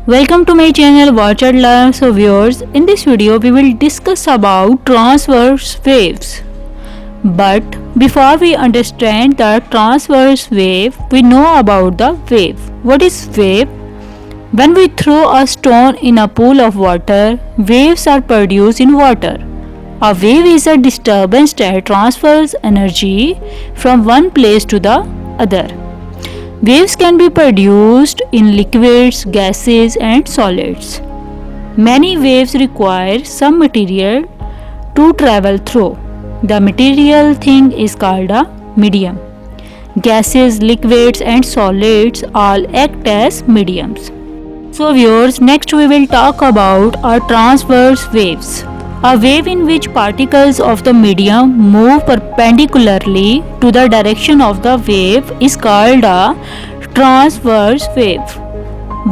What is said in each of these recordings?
Welcome to my channel Watch and Learn. So viewers, in this video we will discuss about transverse waves. But before we understand the transverse wave, we know about the wave. What is wave? When we throw a stone in a pool of water, waves are produced in water. A wave is a disturbance that transfers energy from one place to the other. Waves can be produced in liquids, gases, and solids. Many waves require some material to travel through. The material thing is called a medium. Gases, liquids, and solids all act as mediums. So viewers, next we will talk about our transverse waves. A wave in which particles of the medium move perpendicularly to the direction of the wave is called a transverse wave.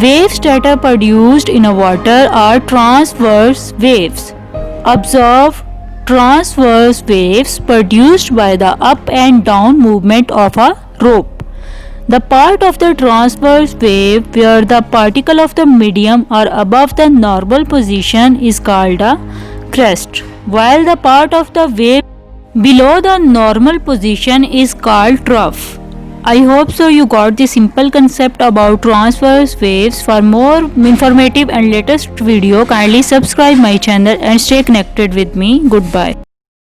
Waves that are produced in a water are transverse waves. Observe transverse waves produced by the up and down movement of a rope. The part of the transverse wave where the particle of the medium are above the normal position is called a crest, while the part of the wave below the normal position is called trough. I hope so you got the simple concept about transverse waves. For more informative and latest video, kindly subscribe my channel and stay connected with me. Goodbye.